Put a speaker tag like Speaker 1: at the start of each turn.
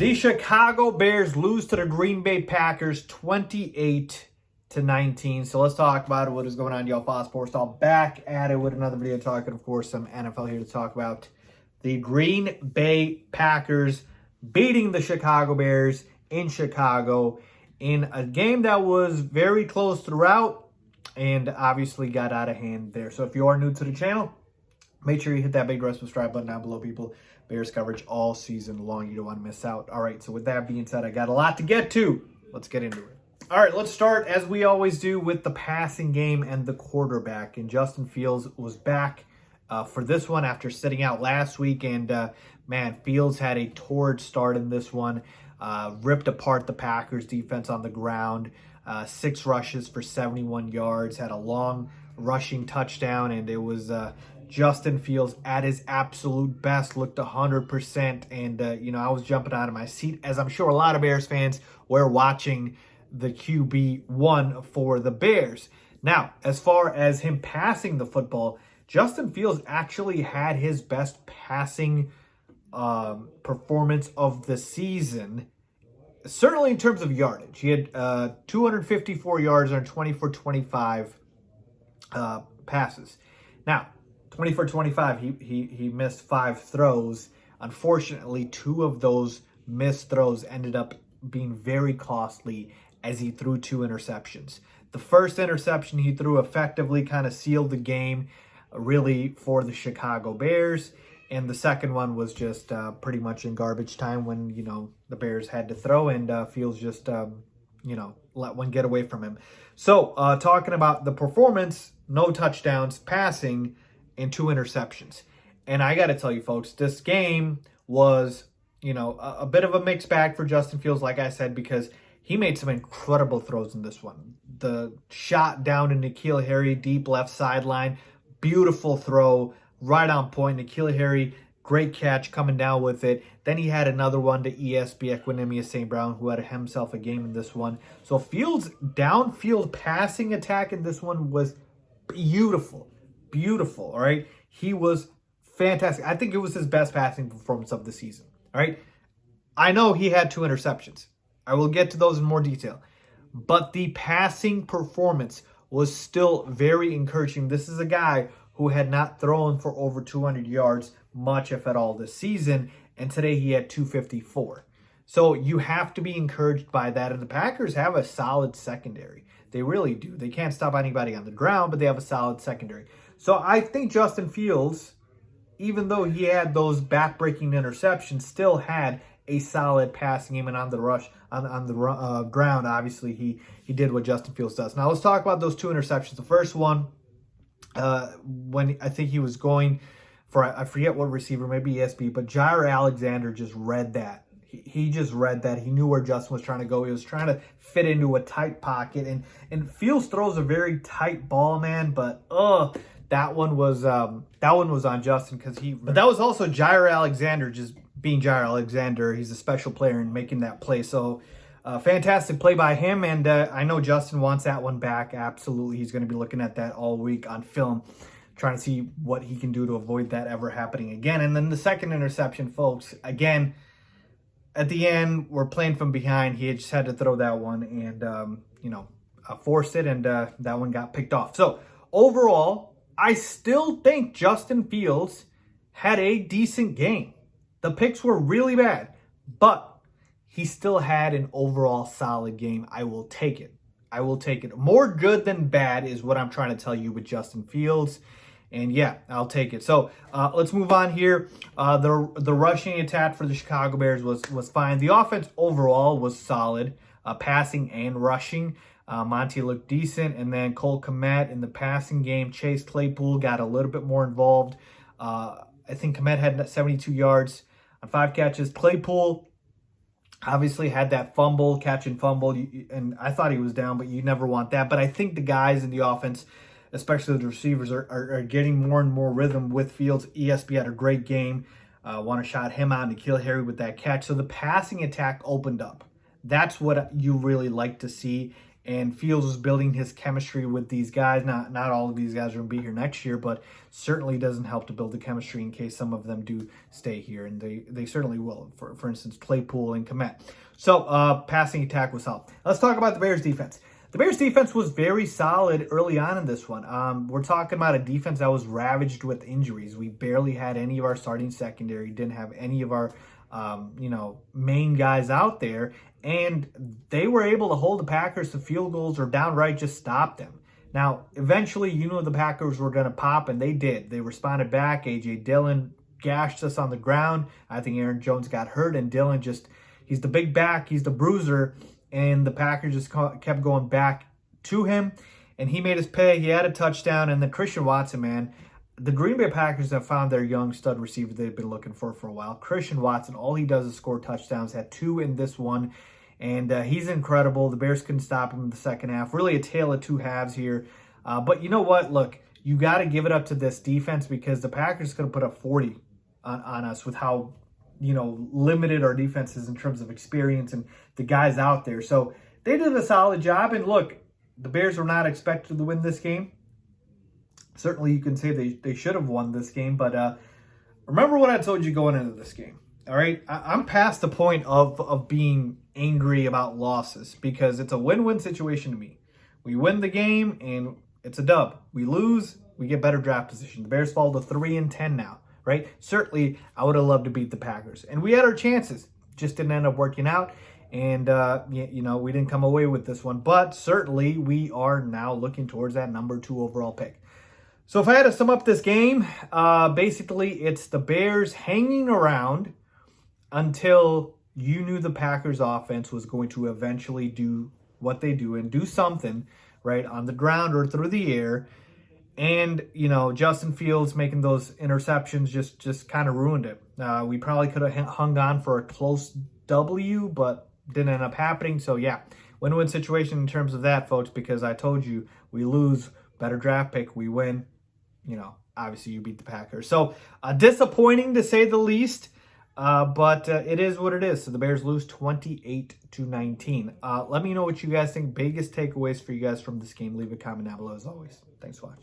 Speaker 1: The Chicago Bears lose to the Green Bay Packers 28-19. So let's talk about what is going on, y'all. Faiz Sports All back at it with another video talking, of course, some NFL here to talk about the Green Bay Packers beating the Chicago Bears in Chicago in a game that was very close throughout and obviously got out of hand there. So if you are new to the channel, make sure you hit that big red subscribe button down below, people. Bears coverage all season long. You don't want to miss out. All right, so with that being said, I got a lot to get to. Let's get into it. All right, let's start, as we always do, with the passing game and the quarterback. And Justin Fields was back for this one after sitting out last week. And, man, Fields had a torrid start in this one. Ripped apart the Packers defense on the ground. 6 rushes for 71 yards. Had a long rushing touchdown, and it was Justin Fields at his absolute best, looked 100%. And, I was jumping out of my seat, as I'm sure a lot of Bears fans were watching the QB1 for the Bears. Now, as far as him passing the football, Justin Fields actually had his best passing performance of the season, certainly in terms of yardage. He had 254 yards on 20 for 25 passes. Now, 20 for 25, he missed 5 throws. Unfortunately, 2 of those missed throws ended up being very costly as he threw 2 interceptions. The first interception he threw effectively kind of sealed the game, really, for the Chicago Bears. And the second one was just pretty much in garbage time when, the Bears had to throw, and Fields just, let one get away from him. So, talking about the performance, no touchdowns, passing, and 2 interceptions. And I got to tell you, folks, this game was, a bit of a mixed bag for Justin Fields, like I said, because he made some incredible throws in this one. The shot down to N'Keal Harry, deep left sideline, beautiful throw, right on point. N'Keal Harry, great catch coming down with it. Then he had another one to ESB Equinemius St. Brown, who had himself a game in this one. So Fields' downfield passing attack in this one was beautiful. Beautiful, all right? He was fantastic. I think it was his best passing performance of the season, all right? I know he had 2 interceptions. I will get to those in more detail. But the passing performance was still very encouraging. This is a guy who had not thrown for over 200 yards, much if at all, this season, and today he had 254. So you have to be encouraged by that, and the Packers have a solid secondary. They really do. They can't stop anybody on the ground, but they have a solid secondary. So I think Justin Fields, even though he had those back-breaking interceptions, still had a solid passing game, and on the rush, on the ground, obviously he did what Justin Fields does. Now let's talk about those 2 interceptions. The first one, when I think he was going for, I forget what receiver, maybe ESB, but Jair Alexander just read that. He just read that. He knew where Justin was trying to go. He was trying to fit into a tight pocket, and Fields throws a very tight ball, man, but that one was on Justin, but that was also Jair Alexander just being Jair Alexander. He's a special player in making that play. So fantastic play by him, and I know Justin wants that one back. Absolutely, he's going to be looking at that all week on film, trying to see what he can do to avoid that ever happening again. And then the second interception, folks, again, at the end, we're playing from behind. He just had to throw that one and, forced it, and that one got picked off. So overall, I still think Justin Fields had a decent game. The picks were really bad, but he still had an overall solid game. I will take it. I will take it. More good than bad is what I'm trying to tell you with Justin Fields. And yeah, I'll take it. So let's move on here. The rushing attack for the Chicago Bears was fine. The offense overall was solid, passing and rushing. Monty looked decent. And then Cole Kmet in the passing game. Chase Claypool got a little bit more involved. I think Kmet had 72 yards on 5 catches. Claypool obviously had that catch and fumble. And I thought he was down, but you never want that. But I think the guys in the offense, especially the receivers, are getting more and more rhythm with Fields. ESB had a great game. Want to shout him out, N'Keal Harry with that catch. So the passing attack opened up. That's what you really like to see. and Fields was building his chemistry with these guys. Not all of these guys are going to be here next year, but certainly doesn't help to build the chemistry in case some of them do stay here, and they certainly will. For instance, Claypool and Kmet. So passing attack was helped. Let's talk about the Bears defense. The Bears defense was very solid early on in this one. We're talking about a defense that was ravaged with injuries. We barely had any of our starting secondary, didn't have any of our main guys out there, and they were able to hold the Packers to field goals or downright just stop them. Now, eventually, the Packers were going to pop, and they did. They responded back. A.J. Dillon gashed us on the ground. I think Aaron Jones got hurt, and Dillon he's the big back, he's the bruiser, and the Packers just kept going back to him, and he made his pay. He had a touchdown, and then Christian Watson, man, the Green Bay Packers have found their young stud receiver they've been looking for a while. Christian Watson, all he does is score touchdowns, had 2 in this one, and he's incredible. The Bears couldn't stop him in the second half. Really a tale of two halves here. But you know what? Look, you got to give it up to this defense because the Packers could have put up 40 on us with how limited our defense is in terms of experience and the guys out there. So they did a solid job. And look, the Bears were not expected to win this game. Certainly you can say they should have won this game. But remember what I told you going into this game. All right, I'm past the point of being angry about losses because it's a win-win situation to me. We win the game and it's a dub. We lose, we get better draft position. The Bears fall to 3-10 now, right? Certainly, I would have loved to beat the Packers, and we had our chances. Just didn't end up working out, and we didn't come away with this one. But certainly, we are now looking towards that number 2 overall pick. So if I had to sum up this game, basically it's the Bears hanging around until you knew the Packers offense was going to eventually do what they do and do something, right, on the ground or through the air. And, Justin Fields making those interceptions just kind of ruined it. We probably could have hung on for a close W, but didn't end up happening. So, yeah, win-win situation in terms of that, folks, because I told you we lose, better draft pick, we win. Obviously you beat the Packers. So, disappointing to say the least. But it is what it is. So the Bears lose 28-19. Let me know what you guys think. Biggest takeaways for you guys from this game. Leave a comment down below as always. Thanks for watching.